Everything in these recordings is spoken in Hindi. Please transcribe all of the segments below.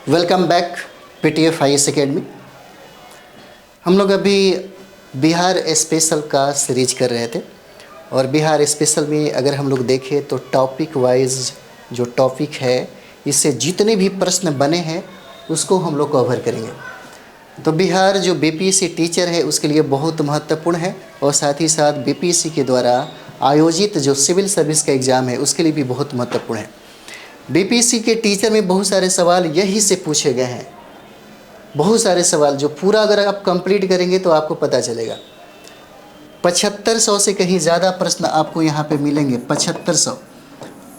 Welcome back PTF IAS academy. हम लोग अभी बिहार स्पेशल का सीरीज कर रहे थे और बिहार स्पेशल में अगर हम लोग देखें तो टॉपिक वाइज जो टॉपिक है इससे जितने भी प्रश्न बने हैं उसको हम लोग कवर करेंगे। तो बिहार जो बीपीएससी टीचर है उसके लिए बहुत महत्वपूर्ण है और साथ ही साथ बीपीएससी के द्वारा आयोजित जो सिविल सर्विस का एग्ज़ाम है उसके लिए भी बहुत महत्वपूर्ण है। बीपीएससी के टीचर में बहुत सारे सवाल यही से पूछे गए हैं, बहुत सारे सवाल जो पूरा अगर आप कंप्लीट करेंगे तो आपको पता चलेगा। 7500 से कहीं ज़्यादा प्रश्न आपको यहाँ पे मिलेंगे। 7500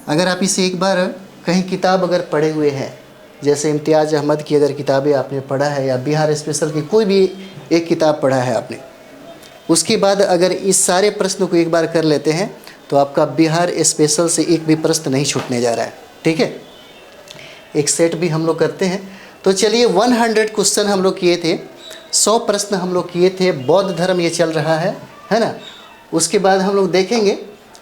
अगर आप इसे एक बार कहीं किताब अगर पढ़े हुए हैं, जैसे इम्तियाज़ अहमद की अगर किताबें आपने पढ़ा है या बिहार स्पेशल की कोई भी एक किताब पढ़ा है आपने, उसके बाद अगर इस सारे प्रश्नों को एक बार कर लेते हैं तो आपका बिहार स्पेशल से एक भी प्रश्न नहीं छूटने जा रहा है। ठीक है, एक सेट भी हम लोग करते हैं। तो चलिए 100 क्वेश्चन हम लोग किए थे, 100 प्रश्न हम लोग किए थे। बौद्ध धर्म ये चल रहा है ना। उसके बाद हम लोग देखेंगे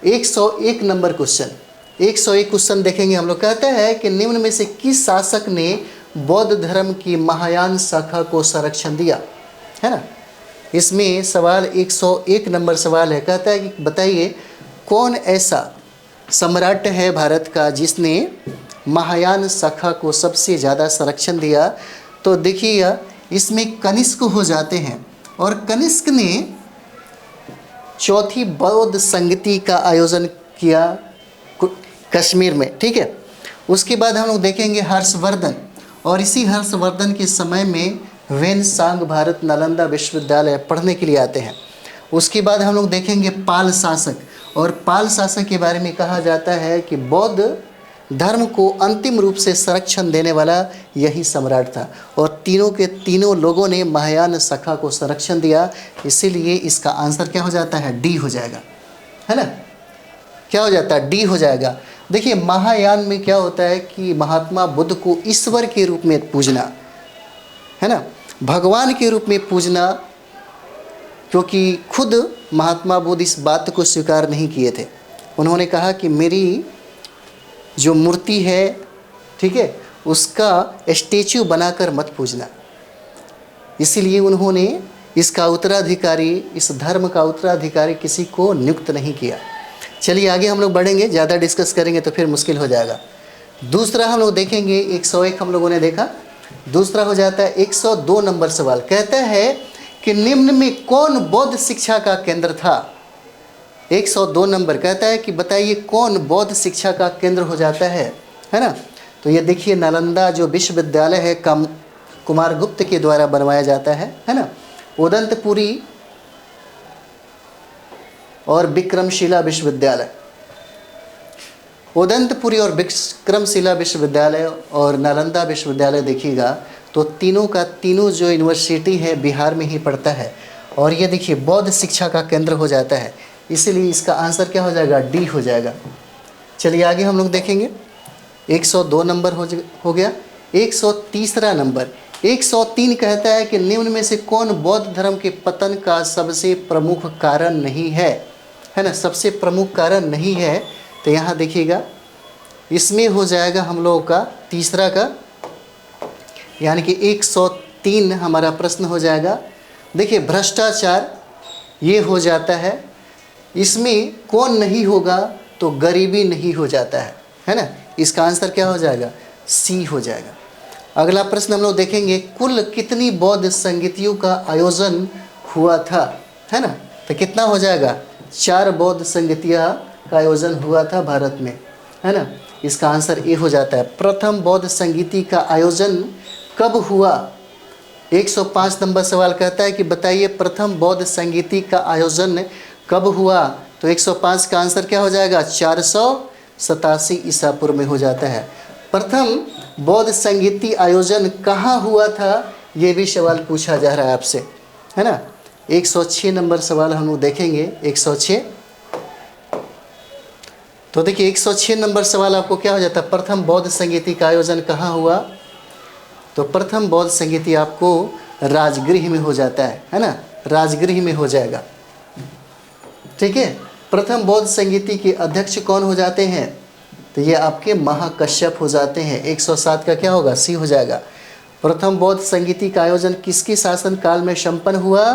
101 नंबर क्वेश्चन, 101 क्वेश्चन देखेंगे हम लोग। कहते हैं कि निम्न में से किस शासक ने बौद्ध धर्म की महायान शाखा को संरक्षण दिया, है ना। इसमें सवाल 101 नंबर सवाल है। कहता है कि बताइए कौन ऐसा सम्राट है भारत का जिसने महायान शाखा को सबसे ज़्यादा संरक्षण दिया। तो देखिए इसमें कनिष्क हो जाते हैं और कनिष्क ने चौथी बौद्ध संगति का आयोजन किया कश्मीर में। ठीक है, उसके बाद हम लोग देखेंगे हर्षवर्धन, और इसी हर्षवर्धन के समय में वेनसांग भारत नालंदा विश्वविद्यालय पढ़ने के लिए आते हैं। उसके बाद हम लोग देखेंगे पाल शासक, और पाल शासक के बारे में कहा जाता है कि बौद्ध धर्म को अंतिम रूप से संरक्षण देने वाला यही सम्राट था, और तीनों के तीनों लोगों ने महायान शाखा को संरक्षण दिया। इसीलिए इसका आंसर क्या हो जाता है, डी हो जाएगा, है ना। क्या हो जाता है, डी हो जाएगा। देखिए महायान में क्या होता है कि महात्मा बुद्ध को ईश्वर के रूप में पूजना, है ना, भगवान के रूप में पूजना, क्योंकि खुद महात्मा बुद्ध इस बात को स्वीकार नहीं किए थे। उन्होंने कहा कि मेरी जो मूर्ति है, ठीक है, उसका स्टेच्यू बनाकर मत पूजना। इसीलिए उन्होंने इसका उत्तराधिकारी, इस धर्म का उत्तराधिकारी किसी को नियुक्त नहीं किया। चलिए आगे हम लोग बढ़ेंगे, ज़्यादा डिस्कस करेंगे तो फिर मुश्किल हो जाएगा। दूसरा हम लोग देखेंगे 101 हम लोगों ने देखा। दूसरा हो जाता है 102 नंबर सवाल। कहता है कि निम्न में कौन बौद्ध शिक्षा का केंद्र था। 102 नंबर कहता है कि बताइए कौन बौद्ध शिक्षा का केंद्र हो जाता है ना। तो ये देखिए नालंदा जो विश्वविद्यालय है कुमारगुप्त के द्वारा बनवाया जाता है ना। उदंतपुरी और विक्रमशिला विश्वविद्यालय, उदंतपुरी और विक्रमशिला विश्वविद्यालय और नालंदा विश्वविद्यालय देखिएगा तो तीनों का तीनों जो यूनिवर्सिटी है बिहार में ही पड़ता है, और ये देखिए बौद्ध शिक्षा का केंद्र हो जाता है। इसीलिए इसका आंसर क्या हो जाएगा, डी हो जाएगा। चलिए आगे हम लोग देखेंगे। 102 नंबर हो गया। 103 नंबर, 103 कहता है कि निम्न में से कौन बौद्ध धर्म के पतन का सबसे प्रमुख कारण नहीं है ना। सबसे प्रमुख कारण नहीं है, तो यहाँ देखिएगा इसमें हो जाएगा हम लोगों का तीसरा का, यानी कि 103 हमारा प्रश्न हो जाएगा। देखिए भ्रष्टाचार ये हो जाता है। इसमें कौन नहीं होगा, तो गरीबी नहीं हो जाता है ना। इसका आंसर क्या हो जाएगा, सी हो जाएगा। अगला प्रश्न हम लोग देखेंगे, कुल कितनी बौद्ध संगीतियों का आयोजन हुआ था, है ना। तो कितना हो जाएगा, 4 बौद्ध संगीतियाँ का आयोजन हुआ था भारत में, है ना। इसका आंसर ए हो जाता है। प्रथम बौद्ध संगीति का आयोजन कब हुआ। 105 नंबर सवाल कहता है कि बताइए प्रथम बौद्ध संगीति का आयोजन कब हुआ। तो 105 का आंसर क्या हो जाएगा, 487 ईसा पूर्व में हो जाता है। प्रथम बौद्ध संगीति आयोजन कहाँ हुआ था, ये भी सवाल पूछा जा रहा है आपसे, है ना। 106 नंबर सवाल हम लोग देखेंगे। 106, तो देखिए 106 नंबर सवाल आपको क्या हो जाता है, प्रथम बौद्ध संगीति का आयोजन कहाँ हुआ। तो प्रथम बौद्ध संगीति आपको राजगृह में हो जाता है ना, राजगृह में हो जाएगा। ठीक है, प्रथम बौद्ध संगीति के अध्यक्ष कौन हो जाते हैं, तो ये आपके महाकश्यप हो जाते हैं। 107 का क्या होगा, सी हो जाएगा। प्रथम बौद्ध संगीति का आयोजन किसके शासन काल में संपन्न हुआ,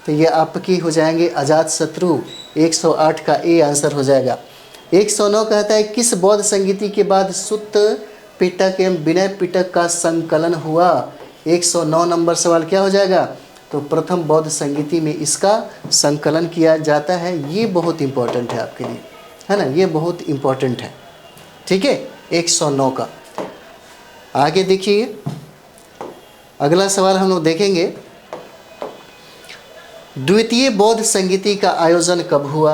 तो ये आपकी हो जाएंगे अजातशत्रु। 108 का ए आंसर हो जाएगा। 109 कहता है किस बौद्ध संगीति के बाद सुत्त पिटक एवं विनय पिटक का संकलन हुआ। 109 नंबर सवाल क्या हो जाएगा, तो प्रथम बौद्ध संगीति में इसका संकलन किया जाता है। ये बहुत इंपॉर्टेंट है आपके लिए, है ना, ये बहुत इंपॉर्टेंट है। ठीक है, 109 का। आगे देखिए, अगला सवाल हम लोग देखेंगे, द्वितीय बौद्ध संगीति का आयोजन कब हुआ।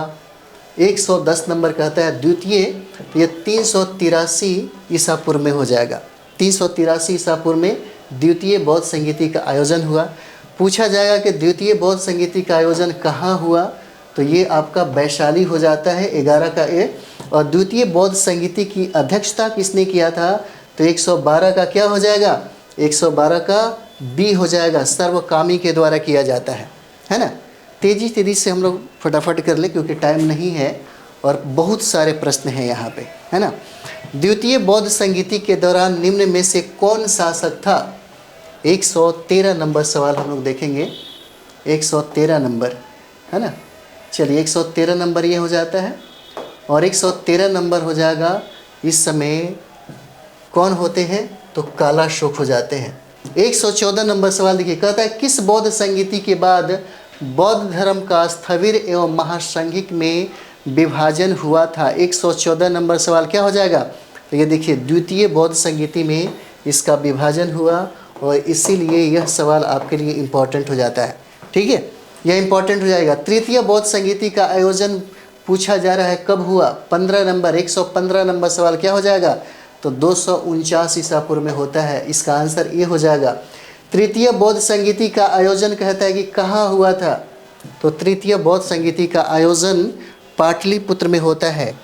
110 नंबर कहता है द्वितीय, तो ये 383 ईसा पूर्व में हो जाएगा। 383 ईसा पूर्व में द्वितीय बौद्ध संगीति का आयोजन हुआ। पूछा जाएगा कि द्वितीय बौद्ध संगीति का आयोजन कहाँ हुआ, तो ये आपका वैशाली हो जाता है, 11 का ए। और द्वितीय बौद्ध संगीति की अध्यक्षता किसने किया था, तो 112 का क्या हो जाएगा, 112 का बी हो जाएगा, सर्वकामी के द्वारा किया जाता है ना। तेज़ी से हम लोग फटाफट कर ले क्योंकि टाइम नहीं है और बहुत सारे प्रश्न हैं यहाँ पे, है ना। द्वितीय बौद्ध संगीति के दौरान निम्न में से कौन शासक था। 113 नंबर सवाल हम लोग देखेंगे, 113 नंबर, है ना। चलिए 113 नंबर ये हो जाता है और 113 नंबर हो जाएगा, इस समय कौन होते हैं, तो कालाशोक हो जाते हैं। 114 नंबर सवाल देखिए, कहता है किस बौद्ध संगीति के बाद बौद्ध धर्म का स्थविर एवं महासंघिक में विभाजन हुआ था। 114 नंबर सवाल क्या हो जाएगा, तो ये देखिए द्वितीय बौद्ध संगीति में इसका विभाजन हुआ और इसीलिए यह सवाल आपके लिए इम्पोर्टेंट हो जाता है। ठीक है, यह इम्पोर्टेंट हो जाएगा। तृतीय बौद्ध संगीति का आयोजन पूछा जा रहा है कब हुआ, 15 नंबर, 115 नंबर सवाल क्या हो जाएगा, तो 249 ईसा पूर्व में होता है। इसका आंसर ये हो जाएगा। तृतीय बौद्ध संगीति का आयोजन कहता है कि कहाँ हुआ था, तो तृतीय बौद्ध संगीति का आयोजन पाटलिपुत्र में होता है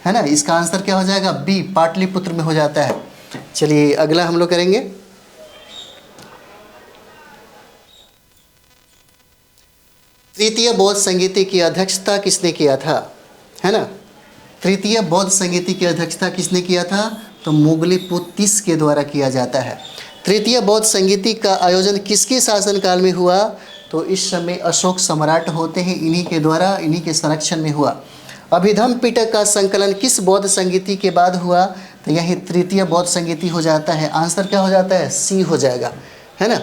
ना। इसका आंसर क्या हो जाएगा, बी, पाटलिपुत्र में हो जाता है। चलिए अगला हम लोग करेंगे, तृतीय बौद्ध संगीति की अध्यक्षता किसने किया था, है ना। तृतीय बौद्ध संगीति की अध्यक्षता किसने किया था, तो मोगलीपुत्तिस के द्वारा किया जाता है। तृतीय बौद्ध संगीति का आयोजन किसके शासनकाल में हुआ, तो इस समय अशोक सम्राट होते हैं, इन्हीं के द्वारा, इन्हीं के संरक्षण में हुआ। अभिधम्म पिटक का संकलन किस बौद्ध संगीति के बाद हुआ, तो यही तृतीय बौद्ध संगीति हो जाता है। आंसर क्या हो जाता है, सी हो जाएगा, है ना।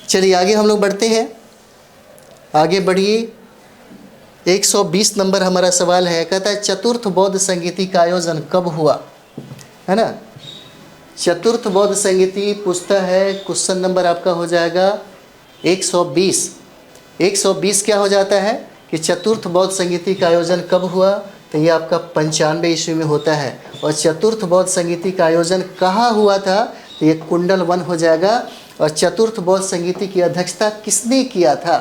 चलिए आगे हम लोग बढ़ते हैं, आगे बढ़िए। 120 नंबर हमारा सवाल है, कहता है चतुर्थ बौद्ध संगीति का आयोजन कब हुआ, है ना। चतुर्थ बौद्ध संगीति पूछता है, क्वेश्चन नंबर आपका हो जाएगा 120। 120 क्या हो जाता है कि चतुर्थ बौद्ध संगीति का आयोजन कब हुआ, तो ये आपका 95 ईस्वी में होता है। और चतुर्थ बौद्ध संगीति का आयोजन कहाँ हुआ था, तो ये कुंडल वन हो जाएगा। और चतुर्थ बौद्ध संगीति की अध्यक्षता किसने किया था,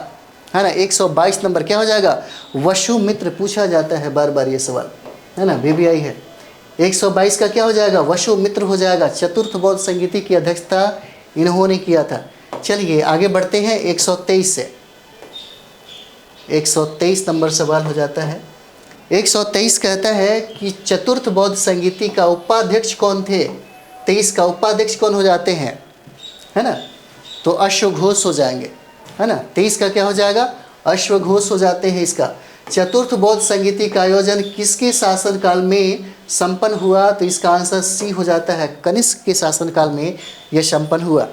है ना। 122 नंबर क्या हो जाएगा, वसुमित्र। पूछा जाता है बार बार ये सवाल, है ना, VBI है। 122 का क्या हो जाएगा, वसुमित्र हो जाएगा। चतुर्थ बौद्ध संगीति की अध्यक्षता इन्होंने किया था। चलिए आगे बढ़ते हैं 123 से। 123 नंबर सवाल हो जाता है। 123 कहता है कि चतुर्थ बौद्ध संगीति का उपाध्यक्ष कौन थे। 23 का उपाध्यक्ष कौन हो जाते हैं, है ना, तो अश्वघोष हो जाएंगे, है ना। 23 का क्या हो जाएगा, अश्वघोष हो जाते हैं इसका। चतुर्थ बौद्ध संगीति का आयोजन किसके शासनकाल में संपन्न हुआ, तो इसका आंसर सी हो जाता है, कनिष्क के शासनकाल में यह संपन्न हुआ।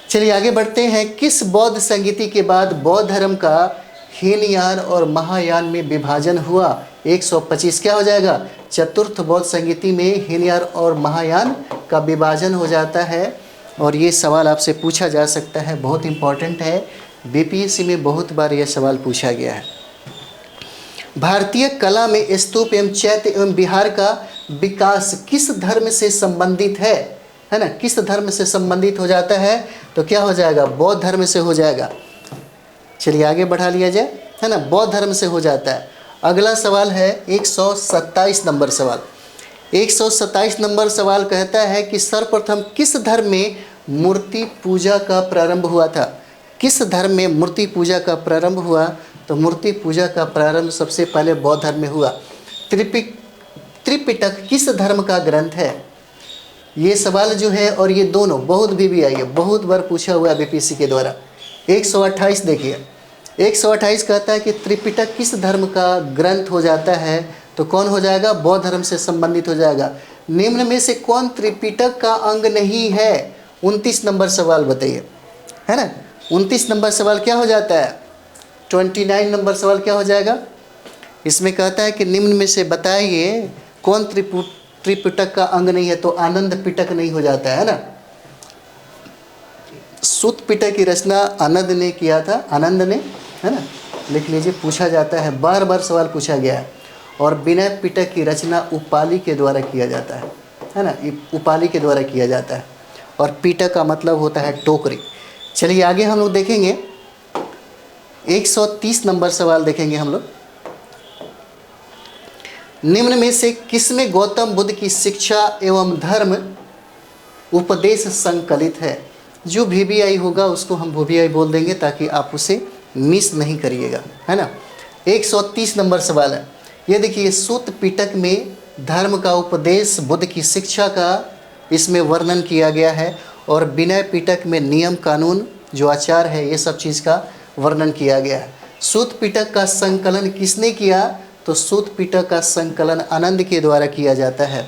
चलिए आगे बढ़ते हैं, किस बौद्ध संगीति के बाद बौद्ध धर्म का हीनयान और महायान में विभाजन हुआ। 125 क्या हो जाएगा, चतुर्थ बौद्ध संगीति में हीनयान और महायान का विभाजन हो जाता है। और ये सवाल आपसे पूछा जा सकता है, बहुत इंपॉर्टेंट है, BPSC में बहुत बार यह सवाल पूछा गया है। भारतीय कला में स्तूप एवं चैत्य एवं विहार का विकास किस धर्म से संबंधित है ना। किस धर्म से संबंधित हो जाता है, तो क्या हो जाएगा, बौद्ध धर्म से हो जाएगा। चलिए आगे बढ़ा लिया जाए, है ना, बौद्ध धर्म से हो जाता है। अगला सवाल है 127 नंबर सवाल। 127 नंबर सवाल कहता है कि सर्वप्रथम किस धर्म में मूर्ति पूजा का प्रारंभ हुआ था। किस धर्म में मूर्ति पूजा का प्रारंभ हुआ, तो मूर्ति पूजा का प्रारंभ सबसे पहले बौद्ध धर्म में हुआ। त्रिपिटक किस धर्म का ग्रंथ है? ये सवाल जो है और ये दोनों बहुत भी आई है, बहुत बार पूछा हुआ है बीपीएससी के द्वारा। 128 देखिए, 128 कहता है कि त्रिपिटक किस धर्म का ग्रंथ हो जाता है, तो कौन हो जाएगा? बौद्ध धर्म से संबंधित हो जाएगा। निम्न में से कौन त्रिपिटक का अंग नहीं है? 29 नंबर सवाल बताइए, है ना। 29 नंबर सवाल क्या हो जाता है? 29 नंबर सवाल क्या हो जाएगा? इसमें कहता है कि निम्न में से बताइए कौन त्रिपिटक का अंग नहीं है, तो आनंद पिटक नहीं हो जाता है ना। सुत पिटक की रचना आनंद ने किया था, आनंद ने, है ना, लिख लीजिए, पूछा जाता है, बार बार सवाल पूछा गया है। और विनय पिटक की रचना उपाली के द्वारा किया जाता है ना, उपाली के द्वारा किया जाता है। और पिटक का मतलब होता है टोकरी। चलिए आगे हम लोग देखेंगे 130 नंबर सवाल देखेंगे हम लोग। निम्न में से किसमें गौतम बुद्ध की शिक्षा एवं धर्म उपदेश संकलित है? जो VBI होगा उसको हम VBI बोल देंगे ताकि आप उसे मिस नहीं करिएगा, है ना। 130 नंबर सवाल है, ये देखिए, सूत पिटक में धर्म का उपदेश, बुद्ध की शिक्षा का इसमें वर्णन किया गया है। और विनय पिटक में नियम कानून जो आचार है ये सब चीज़ का वर्णन किया गया है। सूत पिटक का संकलन किसने किया? तो सूत पिटक का संकलन आनंद के द्वारा किया जाता है।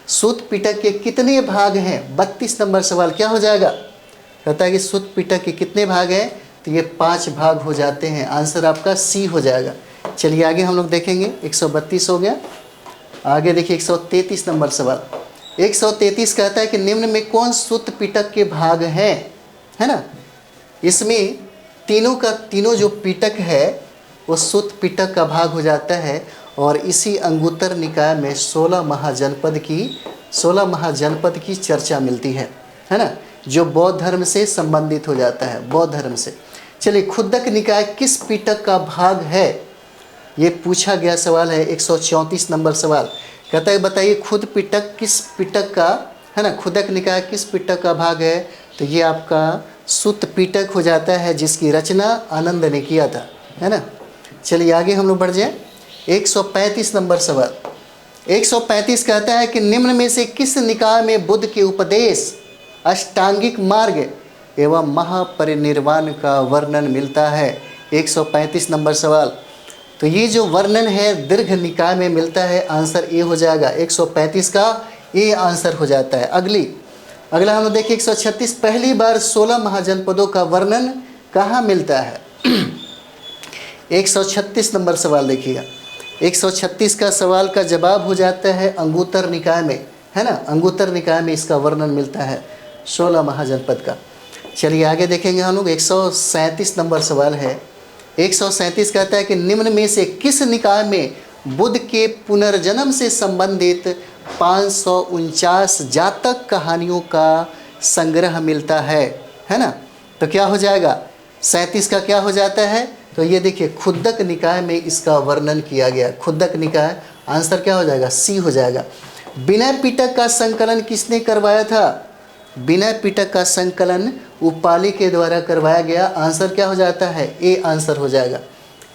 सूत पिटक के कितने भाग हैं? 32 नंबर सवाल क्या हो जाएगा? कहता है कि सूत पिटक के कितने भाग हैं? तो ये 5 भाग हो जाते हैं। आंसर आपका सी हो जाएगा। चलिए आगे हम लोग देखेंगे, 132 हो गया। आगे देखिए 133 नंबर सवाल। 133 कहता है कि निम्न में कौन सूत पिटक के भाग हैं, है ना। इसमें तीनों जो पिटक है वो सूत पिटक का भाग हो जाता है। और इसी अंगुत्तर निकाय में 16 महाजनपद की चर्चा मिलती है ना, जो बौद्ध धर्म से संबंधित हो जाता है, बौद्ध धर्म से। चलिए, खुद्दक निकाय किस पिटक का भाग है? ये पूछा गया सवाल है। 134 नंबर सवाल कहता है बताइए खुद पिटक किस पिटक का, है ना, खुदक निकाय किस पिटक का भाग है? तो ये आपका सुत पिटक हो जाता है, जिसकी रचना आनंद ने किया था, है ना। चलिए आगे हम लोग बढ़ जाए। 135 नंबर सवाल। 135 कहता है कि निम्न में से किस निकाय में बुद्ध के उपदेश, अष्टांगिक मार्ग एवं महापरिनिर्वाण का वर्णन मिलता है? 135 नंबर सवाल। तो ये जो वर्णन है दीर्घ निकाय में मिलता है। आंसर ए हो जाएगा। 135 का ए आंसर हो जाता है। अगला हम लोग देखिए 136। पहली बार 16 महाजनपदों का वर्णन कहाँ मिलता है? 136 नंबर सवाल देखिएगा। 136 का सवाल का जवाब हो जाता है अंगुत्तर निकाय में, है ना। अंगुत्तर निकाय में इसका वर्णन मिलता है 16 महाजनपद का। चलिए आगे देखेंगे हम लोग। 137 नंबर सवाल है। 137 कहता है कि निम्न में से किस निकाय में बुद्ध के पुनर्जन्म से संबंधित 549 जातक कहानियों का संग्रह मिलता है ना। तो क्या हो जाएगा? 37 का क्या हो जाता है? तो ये देखिए खुद्दक निकाय में इसका वर्णन किया गया। खुद्दक निकाय, आंसर क्या हो जाएगा? सी हो जाएगा। विनय पिटक का संकलन किसने करवाया था? विनय पिटक का संकलन उपाली के द्वारा करवाया गया। आंसर क्या हो जाता है? ए आंसर हो जाएगा।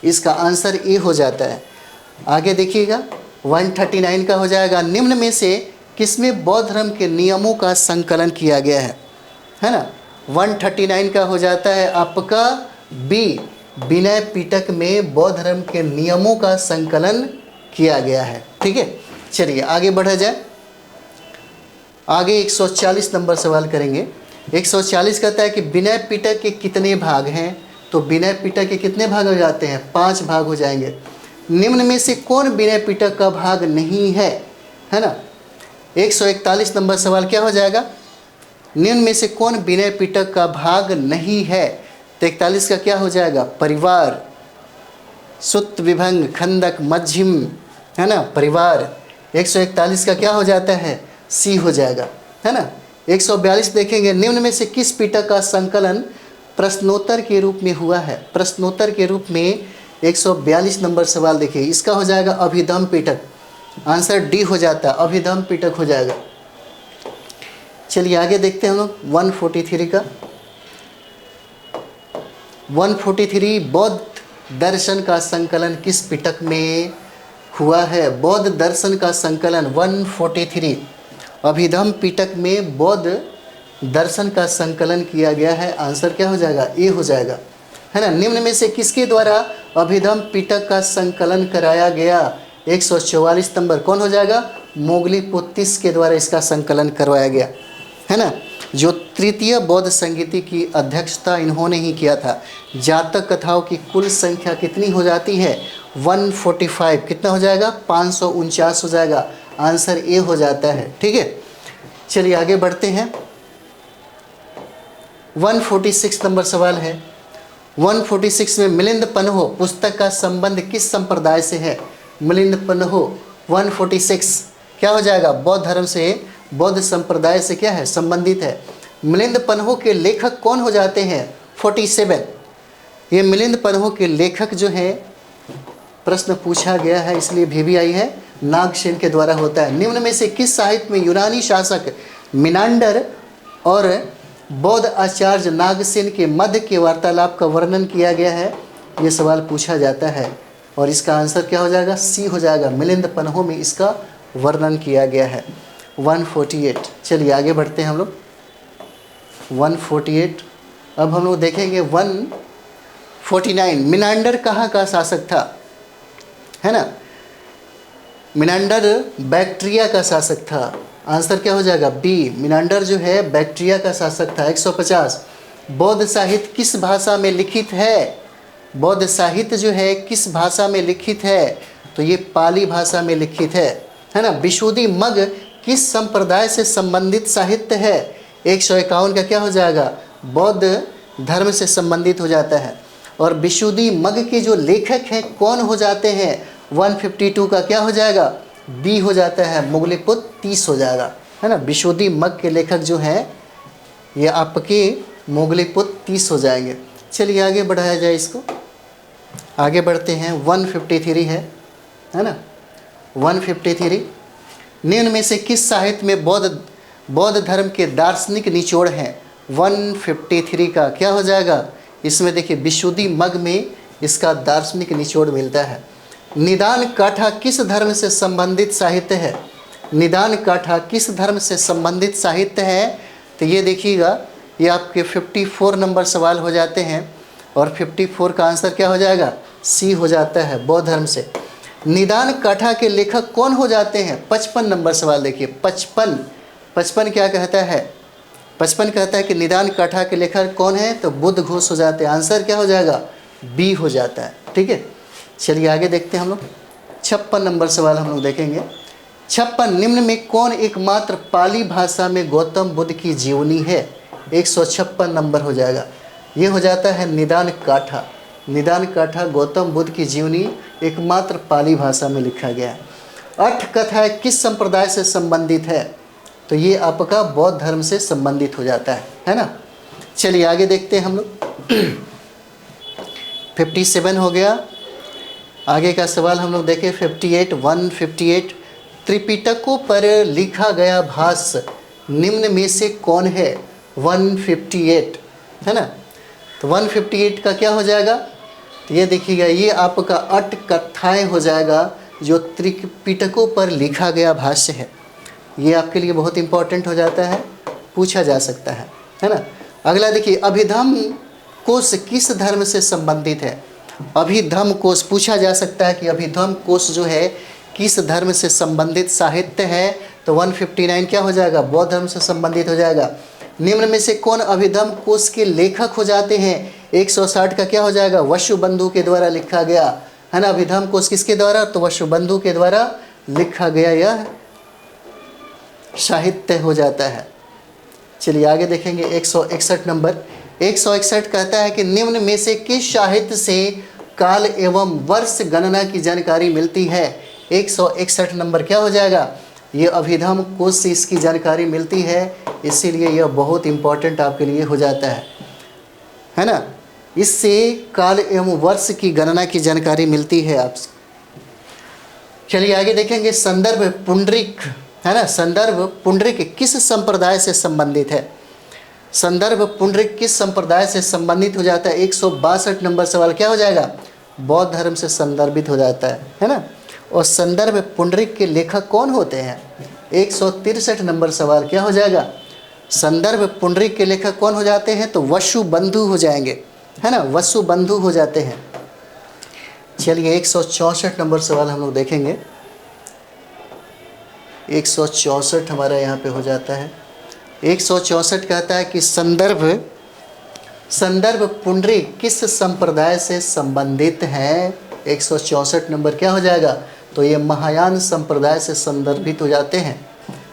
इसका आंसर ए हो जाता है। आगे देखिएगा 139 का हो जाएगा। निम्न में से किसमें बौद्ध धर्म के नियमों का संकलन किया गया है ना। 139 का हो जाता है आपका बी, विनय पिटक में बौद्ध धर्म के नियमों का संकलन किया गया है। ठीक है, चलिए आगे बढ़ा जाए। आगे 140 नंबर सवाल करेंगे। 140 कहता है कि विनय पिटक के कितने भाग हैं? तो विनय पिटक के कितने भाग हो जाते हैं? 5 भाग हो जाएंगे। निम्न में से कौन विनय पिटक का भाग नहीं है ना। 141 नंबर सवाल क्या हो जाएगा? निम्न में से कौन विनय पिटक का भाग नहीं है? तो 41 का क्या हो जाएगा? परिवार, सुत्त विभंग, खंदक, मध्यम, है ना, परिवार। 141 का क्या हो जाता है? सी हो जाएगा, है ना। 142 देखेंगे। निम्न में से किस पिटक का संकलन प्रश्नोत्तर के रूप में हुआ है? प्रश्नोत्तर के रूप में 142 नंबर सवाल देखिए, इसका हो जाएगा अभिधम पिटक। आंसर डी हो जाता है, अभिधम पिटक हो जाएगा। चलिए आगे देखते हैं हम लोग 143 का। 143 बौद्ध दर्शन का संकलन किस पिटक में हुआ है। बौद्ध दर्शन का संकलन 143, अभिधम्म पिटक में बौद्ध दर्शन का संकलन किया गया है। आंसर क्या हो जाएगा? ए हो जाएगा, है ना। निम्न में से किसके द्वारा अभिधम्म पिटक का संकलन कराया गया? 144 नंबर कौन हो जाएगा? मोगलीपुत्तिस के द्वारा इसका संकलन करवाया गया, है ना। जो तृतीय बौद्ध संगीति की अध्यक्षता इन्होंने ही किया था। जातक कथाओं की कुल संख्या कितनी हो जाती है? 145। कितना हो जाएगा? 549 हो जाएगा। आंसर ए हो जाता है, ठीक है। चलिए आगे बढ़ते हैं। 146 नंबर सवाल है। 146 में मिलिंद पन्हो पुस्तक का संबंध किस संप्रदाय से है? मिलिंद पन्हो 146 क्या हो जाएगा? बौद्ध धर्म से, बौद्ध संप्रदाय से क्या है? संबंधित है। मिलिंद पन्हो के लेखक कौन हो जाते हैं? 47। ये मिलिंद पन्हो के लेखक जो हैं, प्रश्न पूछा गया है इसलिए भी आई है, नागसेन के द्वारा होता है। निम्न में से किस साहित्य में यूनानी शासक मिनांडर और बौद्ध आचार्य नागसेन के मध्य के वार्तालाप का वर्णन किया गया है? ये सवाल पूछा जाता है और इसका आंसर क्या हो जाएगा? सी हो जाएगा। मिलिंद पन्हो में इसका वर्णन किया गया है। 148। चलिए आगे बढ़ते हैं हम लोग। 148 अब हम लोग देखेंगे। 149 मिनांडर कहाँ का शासक था? है ना, मिनांडर बैक्ट्रिया का शासक था। आंसर क्या हो जाएगा? बी। मिनांडर जो है बैक्ट्रिया का शासक था। 150 बौद्ध साहित्य किस भाषा में लिखित है? बौद्ध साहित्य जो है किस भाषा में लिखित है? तो ये पाली भाषा में लिखित है ना। विशुद्धि मग किस संप्रदाय से संबंधित साहित्य है? 151 का क्या हो जाएगा? बौद्ध धर्म से संबंधित हो जाता है। और विशुद्धि मग के जो लेखक हैं कौन हो जाते हैं? 152 का क्या हो जाएगा? बी हो जाता है। मोगलीपुत्तिस हो जाएगा, है ना। विशुद्धि मग के लेखक जो हैं ये आपके मोगलीपुत्तिस हो जाएंगे। चलिए आगे बढ़ाया जाए इसको। आगे बढ़ते हैं। 153 है ना। 153 निम्न में से किस साहित्य में बौद्ध धर्म के दार्शनिक निचोड़ हैं? 153 का क्या हो जाएगा? इसमें देखिए विशुद्धि मग में इसका दार्शनिक निचोड़ मिलता है। निदान काठा किस धर्म से संबंधित साहित्य है? निदान काठा किस धर्म से संबंधित साहित्य है? तो ये देखिएगा, ये आपके 54 नंबर सवाल हो जाते हैं और 54 का आंसर क्या हो जाएगा? सी हो जाता है, बौद्ध धर्म से। निदान काठा के लेखक कौन हो जाते हैं? 55 नंबर सवाल देखिए। 55 क्या कहता है? 55 कहता है कि निदान काठा के लेखक कौन है? तो बुद्ध घोष हो जाते हैं। आंसर क्या हो जाएगा? बी हो जाता है, ठीक है। चलिए आगे देखते हैं हम लोग। 56 नंबर सवाल हम लोग देखेंगे। 56 निम्न में कौन एकमात्र पाली भाषा में गौतम बुद्ध की जीवनी है? 156 नंबर हो जाएगा। ये हो जाता है निदान काठा। निदान काठा गौतम बुद्ध की जीवनी एकमात्र पाली भाषा में लिखा गया है। अठ कथा किस संप्रदाय से संबंधित है? तो ये आपका बौद्ध धर्म से संबंधित हो जाता है ना। चलिए आगे देखते हैं हम लोग। 57 हो गया। आगे का सवाल हम लोग देखें। 158 त्रिपिटकों पर लिखा गया भाष्य निम्न में से कौन है? 158 है ना। तो 158 का क्या हो जाएगा? तो ये देखिएगा, ये आपका अट कथाएँ हो जाएगा जो त्रिपिटकों पर लिखा गया भाष्य है। ये आपके लिए बहुत इंपॉर्टेंट हो जाता है, पूछा जा सकता है ना। अगला देखिए, अभिधम्म कोश किस धर्म से संबंधित है? अभिधम्म कोश पूछा जा सकता है कि अभिधम्म कोश जो है किस धर्म से संबंधित साहित्य है? तो 159 क्या हो जाएगा? बौद्ध धर्म से संबंधित हो जाएगा। निम्न में से कौन अभिधम्म कोश के लेखक हो जाते हैं? 160 का क्या हो जाएगा? वसुबंधु के द्वारा लिखा गया, है ना। अभिधम्म कोश किसके द्वारा? तो वसुबंधु के द्वारा लिखा गया यह साहित्य हो जाता है। चलिए आगे देखेंगे। 161 नंबर। 161 कहता है कि निम्न में से किस साहित्य से काल एवं वर्ष गणना की जानकारी मिलती है? 161 नंबर क्या हो जाएगा? ये अभिधम्म कोश से इसकी जानकारी मिलती है, इसीलिए यह बहुत इंपॉर्टेंट आपके लिए हो जाता है ना। इससे काल एवं वर्ष की गणना की जानकारी मिलती है आपसे। चलिए आगे देखेंगे। संदर्भ पुंडरीक है ना। संदर्भ पुंडरीक किस संप्रदाय से संबंधित है? संदर्भ पुंडरीक किस संप्रदाय से संबंधित हो जाता है? 162 नंबर सवाल क्या हो जाएगा? बौद्ध धर्म से संदर्भित हो जाता है ना। और संदर्भ पुंडरीक के लेखक कौन होते हैं? 163 नंबर सवाल क्या हो जाएगा? संदर्भ पुंडरीक के लेखक कौन हो जाते हैं? तो वसुबंधु हो जाएंगे, है ना, वसुबंधु हो जाते हैं। चलिए 164 नंबर सवाल हम लोग देखेंगे। 164 हमारा यहाँ पे हो जाता है। 164 कहता है कि संदर्भ पुंडरीक किस संप्रदाय से संबंधित है? 164 नंबर क्या हो जाएगा? तो ये महायान संप्रदाय से संदर्भित हो जाते हैं,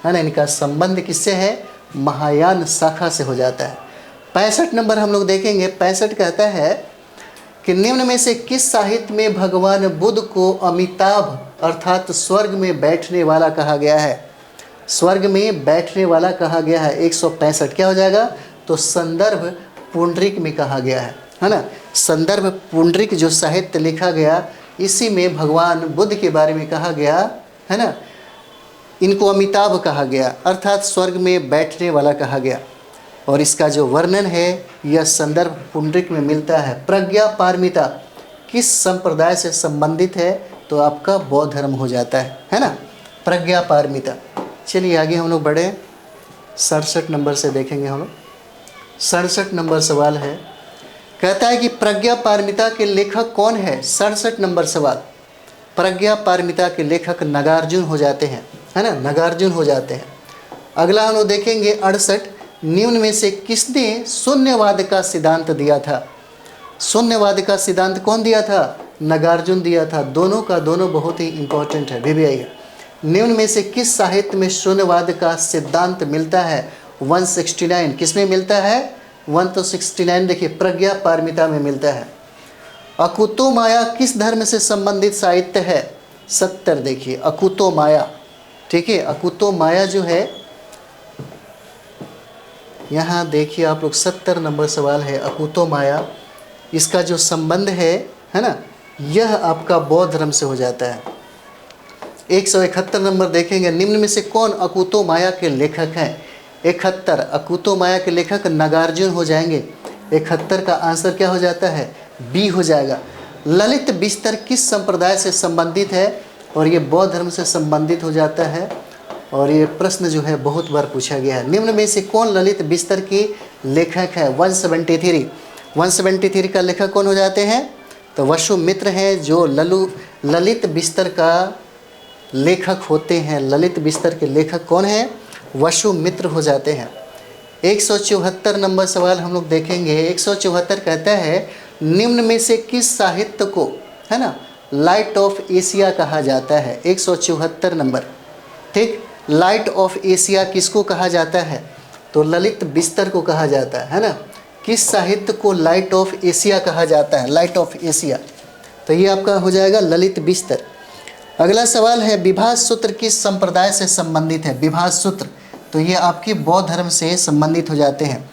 है ना। इनका संबंध किससे है? महायान शाखा से हो जाता है। 65 नंबर हम लोग देखेंगे। 65 कहता है कि निम्न में से किस साहित्य में भगवान बुद्ध को अमिताभ अर्थात स्वर्ग में बैठने वाला कहा गया है? स्वर्ग में बैठने वाला कहा गया है। 165 क्या हो जाएगा? तो संदर्भ पुंडरीक में कहा गया है ना। संदर्भ पुंडरीक जो साहित्य लिखा गया, इसी में भगवान बुद्ध के बारे में कहा गया, है ना। इनको अमिताभ कहा गया अर्थात स्वर्ग में बैठने वाला कहा गया। और इसका जो वर्णन है यह संदर्भ पुंडरीक में मिलता है। प्रज्ञा पारमिता किस संप्रदाय से संबंधित है? तो आपका बौद्ध धर्म हो जाता है ना, प्रज्ञा पारमिता। चलिए आगे हम लोग बढ़े। 67 नंबर से देखेंगे हम लोग। 67 नंबर सवाल है, कहता है कि प्रज्ञा पारमिता के लेखक कौन है? 67 नंबर सवाल। प्रज्ञा पारमिता के लेखक नागार्जुन हो जाते हैं, है ना, नागार्जुन हो जाते हैं। अगला हम लोग देखेंगे 68। निम्न में से किसने शून्यवाद का सिद्धांत दिया था? शून्यवाद का सिद्धांत कौन दिया था? नागार्जुन दिया था। दोनों का दोनों बहुत ही इंपॉर्टेंट है, भी आइए। निम्न में से किस साहित्य में शून्यवाद का सिद्धांत मिलता है? 169 किस में मिलता है? 169 देखिए प्रज्ञा पारमिता में मिलता है। अकुतो माया किस धर्म से संबंधित साहित्य है? 70 देखिए अकुतो माया, ठीक है। अकुतो माया जो है, यहाँ देखिए आप लोग 70 नंबर सवाल है। अकुतो माया, इसका जो संबंध है ना, यह आपका बौद्ध धर्म से हो जाता है। 171 नंबर देखेंगे। निम्न में से कौन अकुतो माया के लेखक हैं? 71 अकुतो माया के लेखक नागार्जुन हो जाएंगे। 71 का आंसर क्या हो जाता है? बी हो जाएगा। ललित बिस्तर किस संप्रदाय से संबंधित है? और ये बौद्ध धर्म से संबंधित हो जाता है। और ये प्रश्न जो है बहुत बार पूछा गया है। निम्न में से कौन ललित बिस्तर की लेखक है? 173 का लेखक कौन हो जाते हैं? तो वसुमित्र हैं जो ललित बिस्तर का लेखक होते हैं। ललित बिस्तर के लेखक कौन है? वसुमित्र हो जाते हैं। 174 नंबर सवाल हम लोग देखेंगे। 174 कहता है निम्न में से किस साहित्य को, है ना, लाइट ऑफ एशिया कहा जाता है? 174 नंबर, ठीक। लाइट ऑफ एशिया किसको कहा जाता है? तो ललित बिस्तर को कहा जाता है ना। किस साहित्य को लाइट ऑफ एशिया कहा जाता है? लाइट ऑफ एशिया, तो ये आपका हो जाएगा ललित बिस्तर। अगला सवाल है विभाष सूत्र किस संप्रदाय से संबंधित है? विभाष सूत्र, तो ये आपके बौद्ध धर्म से संबंधित हो जाते हैं।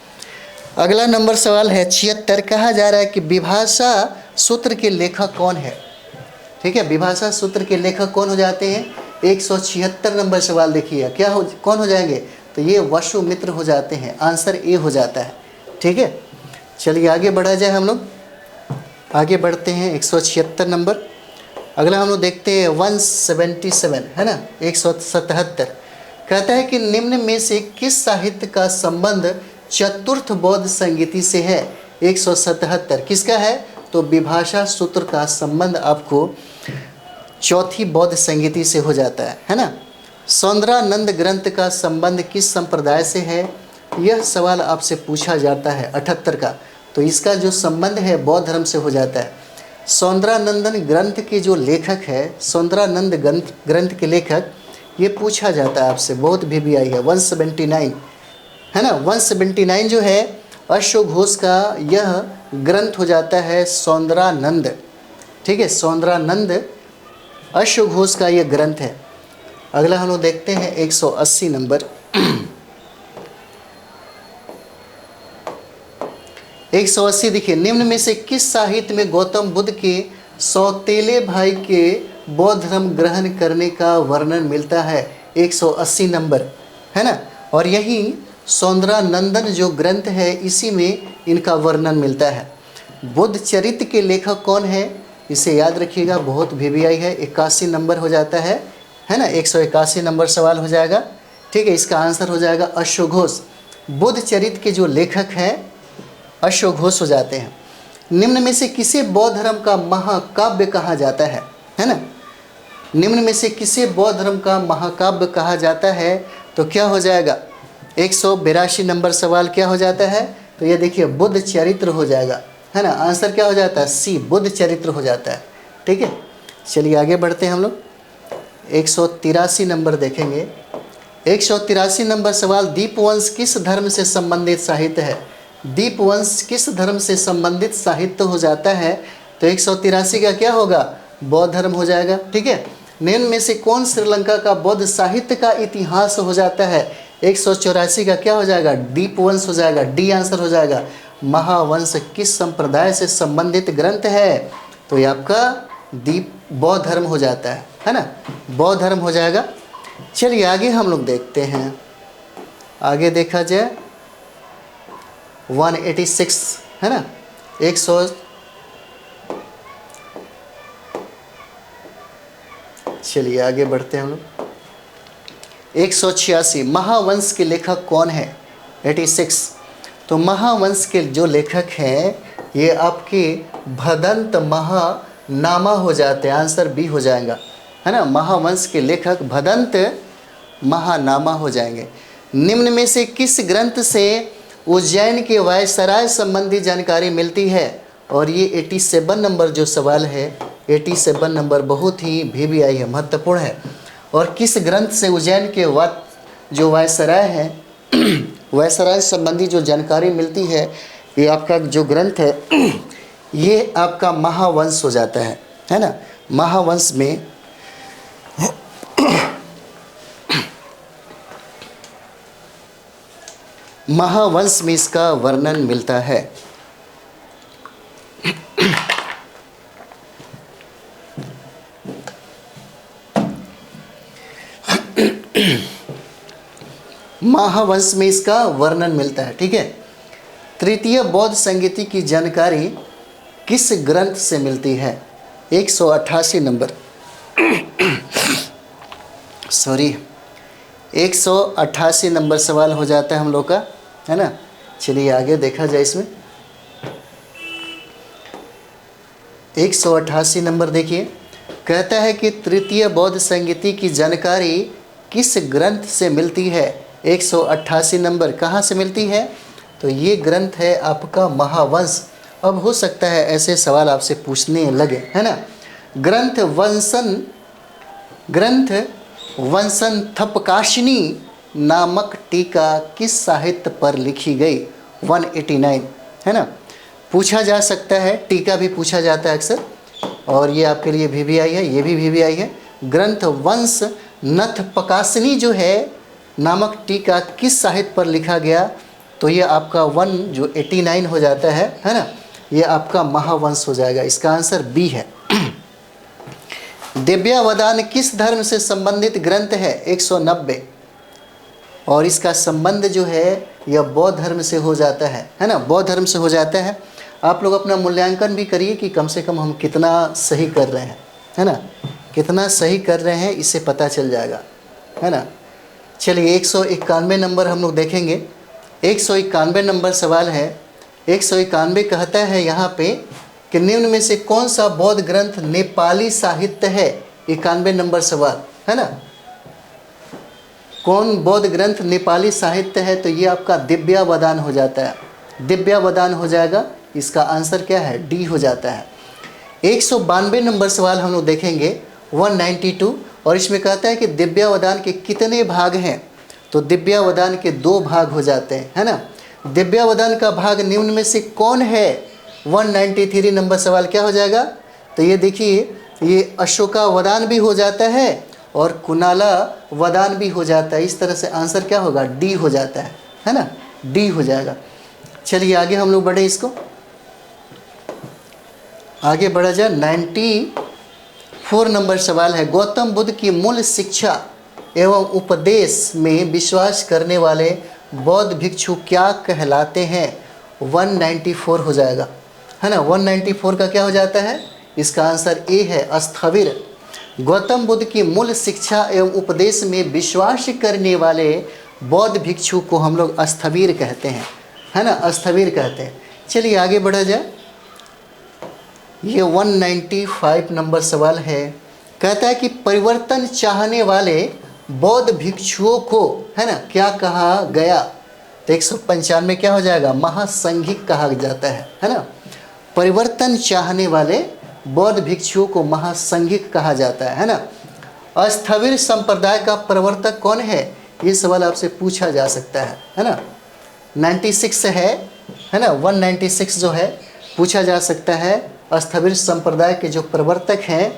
अगला नंबर सवाल है 76। कहा जा रहा है कि विभाषा सूत्र के लेखक कौन है? ठीक है, विभाषा सूत्र के लेखक कौन हो जाते हैं? 176 नंबर सवाल देखिए कौन हो जाएंगे? तो ये वसुमित्र हो जाते हैं। आंसर ए हो जाता है, ठीक है। चलिए आगे बढ़ा जाए, हम लोग आगे बढ़ते हैं। 176 नंबर। अगला हम लोग देखते हैं 177, है ना, 177। कहता है कि निम्न में से किस साहित्य का संबंध चतुर्थ बौद्ध संगीति से है? 177 किसका है? तो विभाषा सूत्र का संबंध आपको चौथी बौद्ध संगीति से हो जाता है ना। सौंदरानंद ग्रंथ का संबंध किस संप्रदाय से है? यह सवाल आपसे पूछा जाता है 78 का। तो इसका जो संबंध है बौद्ध धर्म से हो जाता है। सौंदरानंदन ग्रंथ के जो लेखक है, सौंदरानंद ग्रंथ के लेखक, ये पूछा जाता है आपसे, बहुत भी आई है। 179 है ना, 179 जो है अश्वघोष का यह ग्रंथ हो जाता है सौंदरानंद, ठीक है। सौंदरानंद अश्वघोष का यह ग्रंथ है। अगला हम लोग देखते हैं 180 नंबर। 180 देखिए, निम्न में से किस साहित्य में गौतम बुद्ध के सौतेले भाई के बौद्ध धर्म ग्रहण करने का वर्णन मिलता है? 180 नंबर, है ना। और यही सौंदरानंदन जो ग्रंथ है, इसी में इनका वर्णन मिलता है। बुद्ध चरित्र के लेखक कौन है? इसे याद रखिएगा, बहुत VVI है। 81 नंबर हो जाता है ना, 181 नंबर सवाल हो जाएगा। ठीक है, इसका आंसर हो जाएगा अश्वघोष। बुद्ध चरित्र के जो लेखक हैं अश्वघोष हो जाते हैं। निम्न में से किसे बौद्ध धर्म का महाकाव्य कहा जाता है ना, निम्न में से किसे बौद्ध धर्म का महाकाव्य कहा जाता है, तो क्या हो जाएगा 182 नंबर सवाल क्या हो जाता है, तो ये देखिए बुद्ध चरित्र हो जाएगा, है ना। आंसर क्या हो जाता है, सी, बुद्ध चरित्र हो जाता है। ठीक है, चलिए आगे बढ़ते हैं हम लोग। 183 नंबर देखेंगे। 183 नंबर सवाल, दीपवंश किस धर्म से संबंधित साहित्य है। दीपवंश किस धर्म से संबंधित साहित्य हो जाता है, तो 183 का क्या होगा, बौद्ध धर्म हो जाएगा। ठीक है, निम्न में से कौन श्रीलंका का बौद्ध साहित्य का इतिहास हो जाता है, 184 का क्या हो जाएगा, दीपवंश हो जाएगा। डी आंसर हो जाएगा। महावंश किस संप्रदाय से संबंधित ग्रंथ है, तो ये आपका दीप बौद्ध धर्म हो जाता है ना, बौद्ध धर्म हो जाएगा। चलिए आगे हम लोग देखते हैं, आगे देखा जाए 186 है ना, 100 चलिए आगे बढ़ते हैं हम लोग। 186 महावंश के लेखक कौन है, 86। तो महावंश के जो लेखक हैं ये आपके भदंत महानामा हो जाते हैं। आंसर बी हो जाएगा, है ना। महावंश के लेखक भदंत महानामा हो जाएंगे। निम्न में से किस ग्रंथ से उज्जैन के वायसराय संबंधी जानकारी मिलती है, और ये 87 नंबर जो सवाल है, 87 नंबर बहुत ही VVI है, महत्वपूर्ण है। और किस ग्रंथ से उज्जैन के जो वायसराय है वायसराय संबंधी जो जानकारी मिलती है, ये आपका जो ग्रंथ है ये आपका महावंश हो जाता है ना। महावंश में महावंश में इसका वर्णन मिलता है। महावंश में इसका वर्णन मिलता है। ठीक है, तृतीय बौद्ध संगीति की जानकारी किस ग्रंथ से मिलती है, 188 नंबर सॉरी 188 नंबर सवाल हो जाता है हम लोग का, है ना। चलिए आगे देखा जाए इसमें 188 नंबर देखिए, कहता है कि तृतीय बौद्ध संगीति की जानकारी किस ग्रंथ से मिलती है। 188 नंबर कहाँ से मिलती है, तो ये ग्रंथ है आपका महावंश। अब हो सकता है ऐसे सवाल आपसे पूछने लगे, है ना। ग्रंथ वंशन थपकाशिनी नामक टीका किस साहित्य पर लिखी गई, 189 है ना। पूछा जा सकता है, टीका भी पूछा जाता है अक्सर, और ये आपके लिए VVI है, ये भी VVI है। ग्रंथ वंश नथपकाशिनी जो है नामक टीका किस साहित्य पर लिखा गया, तो ये आपका 189 हो जाता है ना। ये आपका महावंश हो जाएगा। इसका आंसर बी है। दिव्यावदान किस धर्म से संबंधित ग्रंथ है, 190, और इसका संबंध जो है यह बौद्ध धर्म से हो जाता है ना, बौद्ध धर्म से हो जाता है। आप लोग अपना मूल्यांकन भी करिए कि कम से कम हम कितना सही कर रहे हैं, है ना, कितना सही कर रहे हैं, इससे पता चल जाएगा, है ना। चलिए 191 नंबर हम लोग देखेंगे। 191 नंबर सवाल है। 191 कहता है यहाँ पे कि निम्न में से कौन सा बौद्ध ग्रंथ नेपाली साहित्य है, 91 नंबर सवाल, है ना। कौन बौद्ध ग्रंथ नेपाली साहित्य है, तो ये आपका दिव्यावदान हो जाता है, दिव्यावदान हो जाएगा। इसका आंसर क्या है, डी हो जाता है। 192 नंबर सवाल हम लोग देखेंगे, 192, और इसमें कहता है कि दिव्यावदान के कितने भाग हैं, तो दिव्यावदान के 2 भाग हो जाते हैं, है ना। दिव्यावदान का भाग निम्न में से कौन है, 193 नंबर सवाल क्या हो जाएगा, तो ये देखिए ये अशोकावदान भी हो जाता है और कुणाला वदान भी हो जाता है। इस तरह से आंसर क्या होगा, डी हो जाता है ना, डी हो जाएगा। चलिए आगे हम लोग बढ़े, इसको आगे बढ़ा जाए। 94 नंबर सवाल है, गौतम बुद्ध की मूल शिक्षा एवं उपदेश में विश्वास करने वाले बौद्ध भिक्षु क्या कहलाते हैं, 194 हो जाएगा, है ना। 194 का क्या हो जाता है, इसका आंसर ए है स्थविर। गौतम बुद्ध की मूल शिक्षा एवं उपदेश में विश्वास करने वाले बौद्ध भिक्षु को हम लोग स्थविर कहते हैं, है ना, स्थविर कहते हैं। चलिए आगे बढ़ा जाए। ये 195 नंबर सवाल है। कहता है कि परिवर्तन चाहने वाले बौद्ध भिक्षुओं को, है ना, क्या कहा गया? तो 195 क्या हो जाएगा? महासंघिक कहा जाता है ना। परिवर्तन चाहने वाले बौद्ध भिक्षुओं को महासंघिक कहा जाता है ना। स्थविर संप्रदाय का प्रवर्तक कौन है? ये सवाल आपसे पूछा जा सकता है ना। 96 है ना, 196 जो है पूछा जा सकता है। स्थविर संप्रदाय के जो प्रवर्तक हैं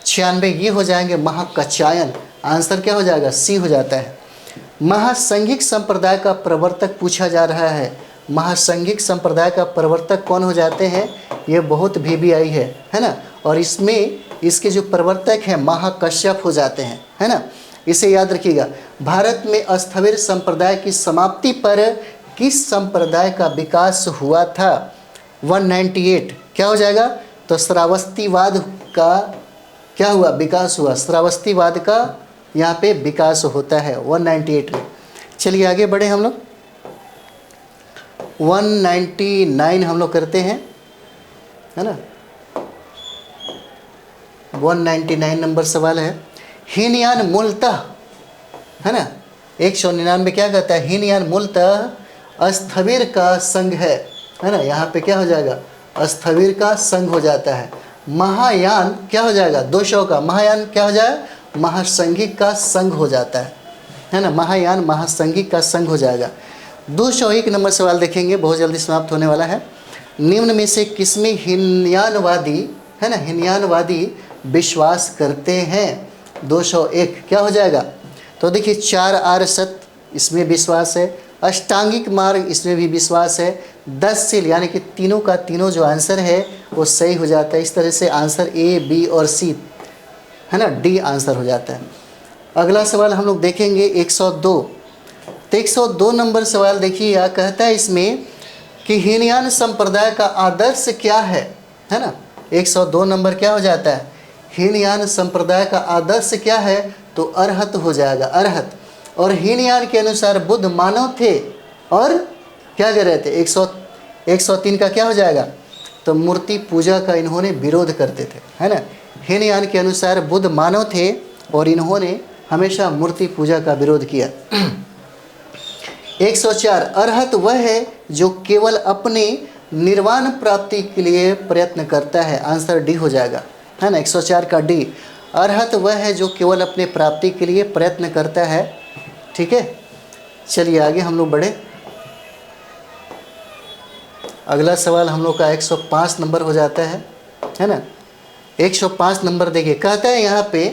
96 ये हो जाएंगे महाकचायन। आंसर क्या हो जाएगा? सी हो जाता है। महासंघिक संप्रदाय का प्रवर्तक पूछा जा रहा है। महासंघिक संप्रदाय का प्रवर्तक कौन हो जाते हैं? ये बहुत VBI है ना। और इसमें इसके जो प्रवर्तक हैं महाकश्यप हो जाते हैं, है ना। इसे याद रखिएगा। भारत में स्थविर संप्रदाय की समाप्ति पर किस संप्रदाय का विकास हुआ था? 198 क्या हो जाएगा? तो श्रावस्तीवाद का क्या हुआ? विकास हुआ। श्रावस्तीवाद का यहाँ पे विकास होता है 198 में। चलिए आगे बढ़े हम लोग। 199 हम लोग करते हैं, है ना। 199 नंबर सवाल है। हीनयान मूलतः, है ना, 199 क्या कहता है? हीनयान मूलतः स्थविर का संघ है ना। यहाँ पे क्या हो जाएगा? स्थविर का संघ हो जाता है। महायान क्या हो जाएगा? 200 का महायान क्या हो जाएगा? महासंघिक का संघ हो जाता है ना। महायान महासंघिक का संघ हो जाएगा। 201 नंबर सवाल देखेंगे, बहुत जल्दी समाप्त होने वाला है। निम्न में से किसमें हीनयानवादी, है ना, हीनयानवादी विश्वास करते हैं? 201 क्या हो जाएगा? तो देखिए 4 आर्य सत्य इसमें विश्वास है। अष्टांगिक मार्ग इसमें भी विश्वास है। 10 सील यानी कि तीनों का तीनों जो आंसर है वो सही हो जाता है। इस तरह से आंसर A, B और C, है ना, D आंसर हो जाता है। अगला सवाल हम लोग देखेंगे 102। तो 102 नंबर सवाल देखिए, कहता है इसमें कि हीनयान संप्रदाय का आदर्श क्या है ना। 102 नंबर क्या हो जाता है? हीनयान संप्रदाय का आदर्श क्या है? तो अरहत हो जाएगा, अरहत। और हीनयान के अनुसार बुद्ध मानव थे और क्या कर रहे थे? 103 का क्या हो जाएगा? तो मूर्ति पूजा का इन्होंने विरोध करते थे, है ना। हीनयान के अनुसार बुद्ध मानव थे और इन्होंने हमेशा मूर्ति पूजा का विरोध किया। 104 अरहत वह है जो केवल अपने निर्वाण प्राप्ति के लिए प्रयत्न करता है। आंसर डी हो जाएगा, है ना। 104 का डी। अरहत वह है जो केवल अपने प्राप्ति के लिए प्रयत्न करता है। ठीक है, चलिए आगे हम लोग बढ़े। अगला सवाल हम लोग का 105 नंबर हो जाता है ना। 105 नंबर देखिए, कहता है यहाँ पे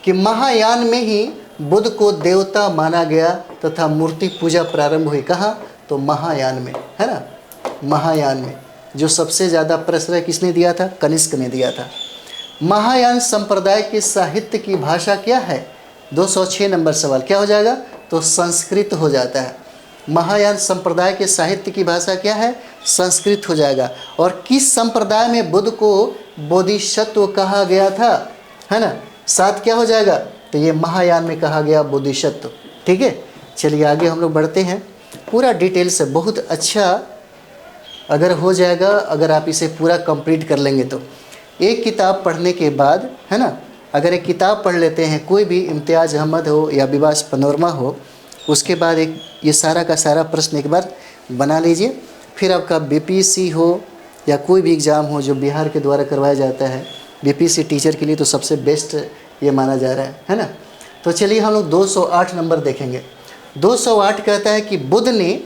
कि महायान में ही बुद्ध को देवता माना गया तथा मूर्ति पूजा प्रारंभ हुई। कहाँ? तो महायान में, है ना। महायान में जो सबसे ज़्यादा प्रश्रय किसने दिया था? कनिष्क ने दिया था। महायान संप्रदाय के साहित्य की भाषा क्या है? 206 नंबर सवाल क्या हो जाएगा? तो संस्कृत हो जाता है। महायान संप्रदाय के साहित्य की भाषा क्या है? संस्कृत हो जाएगा। और किस संप्रदाय में बुद्ध को बोधिसत्व कहा गया था, है ना? 7 क्या हो जाएगा? तो ये महायान में कहा गया बोधिसत्व। ठीक है, चलिए आगे हम लोग बढ़ते हैं। पूरा डिटेल से बहुत अच्छा अगर हो जाएगा, अगर आप इसे पूरा कंप्लीट कर लेंगे तो। एक किताब पढ़ने के बाद, है ना, अगर एक किताब पढ़ लेते हैं, कोई भी इम्तियाज़ अहमद हो या विवास पनोरमा हो, उसके बाद एक ये सारा का सारा प्रश्न एक बार बना लीजिए। फिर आपका BPSC हो या कोई भी एग्ज़ाम हो जो बिहार के द्वारा करवाया जाता है, BPSC टीचर के लिए तो सबसे बेस्ट ये माना जा रहा है ना। तो चलिए हम लोग 208 नंबर देखेंगे। 208 कहता है कि बुद्ध ने,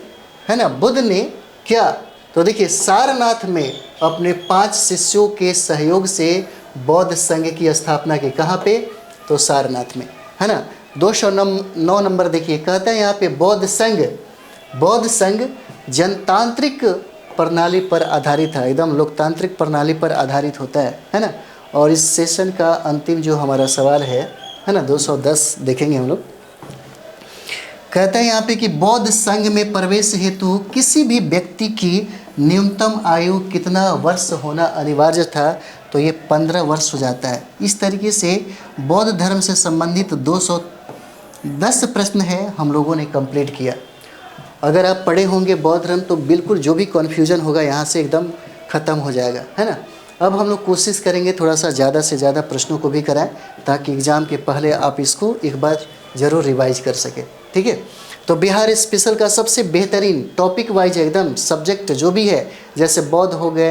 है ना, बुद्ध ने क्या? तो देखिए सारनाथ में अपने 5 शिष्यों के सहयोग से बौद्ध संघ की स्थापना की। कहाँ पे? तो सारनाथ में, है ना। 209 नंबर देखिए, कहता है यहाँ पे बौद्ध संघ जनतांत्रिक प्रणाली पर आधारित है, एकदम लोकतांत्रिक प्रणाली पर आधारित होता है ना। और इस सेशन का अंतिम जो हमारा सवाल है ना, 210 देखेंगे हम लोग। कहता है यहाँ पे कि बौद्ध संघ में प्रवेश हेतु किसी भी व्यक्ति की न्यूनतम आयु कितना वर्ष होना अनिवार्य था, तो ये 15 वर्ष हो जाता है। इस तरीके से बौद्ध धर्म से संबंधित 210 प्रश्न है हम लोगों ने कंप्लीट किया। अगर आप पढ़े होंगे बौद्ध धर्म तो बिल्कुल जो भी कन्फ्यूजन होगा यहाँ से एकदम ख़त्म हो जाएगा, है ना। अब हम लोग कोशिश करेंगे थोड़ा सा ज़्यादा से ज़्यादा प्रश्नों को भी कराएं, ताकि एग्ज़ाम के पहले आप इसको एक बार ज़रूर रिवाइज कर सकें, ठीक है। तो बिहार स्पेशल का सबसे बेहतरीन टॉपिक वाइज एकदम सब्जेक्ट जो भी है, जैसे बौद्ध हो गए,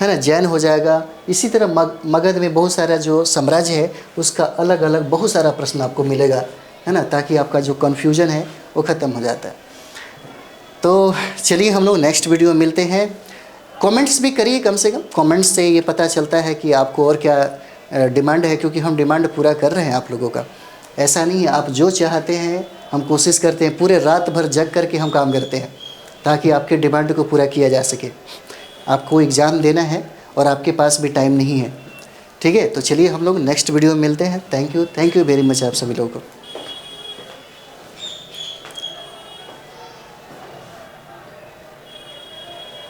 है ना, जैन हो जाएगा, इसी तरह मगध में बहुत सारा जो साम्राज्य है उसका अलग अलग बहुत सारा प्रश्न आपको मिलेगा, है ना, ताकि आपका जो कन्फ्यूजन है वो ख़त्म हो जाता है। तो चलिए हम लोग नेक्स्ट वीडियो में मिलते हैं। कमेंट्स भी करिए, कम से कम कमेंट्स से ये पता चलता है कि आपको और क्या डिमांड है, क्योंकि हम डिमांड पूरा कर रहे हैं आप लोगों का। ऐसा नहीं है, आप जो चाहते हैं हम कोशिश करते हैं, पूरे रात भर जग करके हम काम करते हैं ताकि आपके डिमांड को पूरा किया जा सके। आपको एग्ज़ाम देना है और आपके पास भी टाइम नहीं है, ठीक है। तो चलिए हम लोग नेक्स्ट वीडियो में मिलते हैं। थैंक यू वेरी मच आप सभी लोगों को।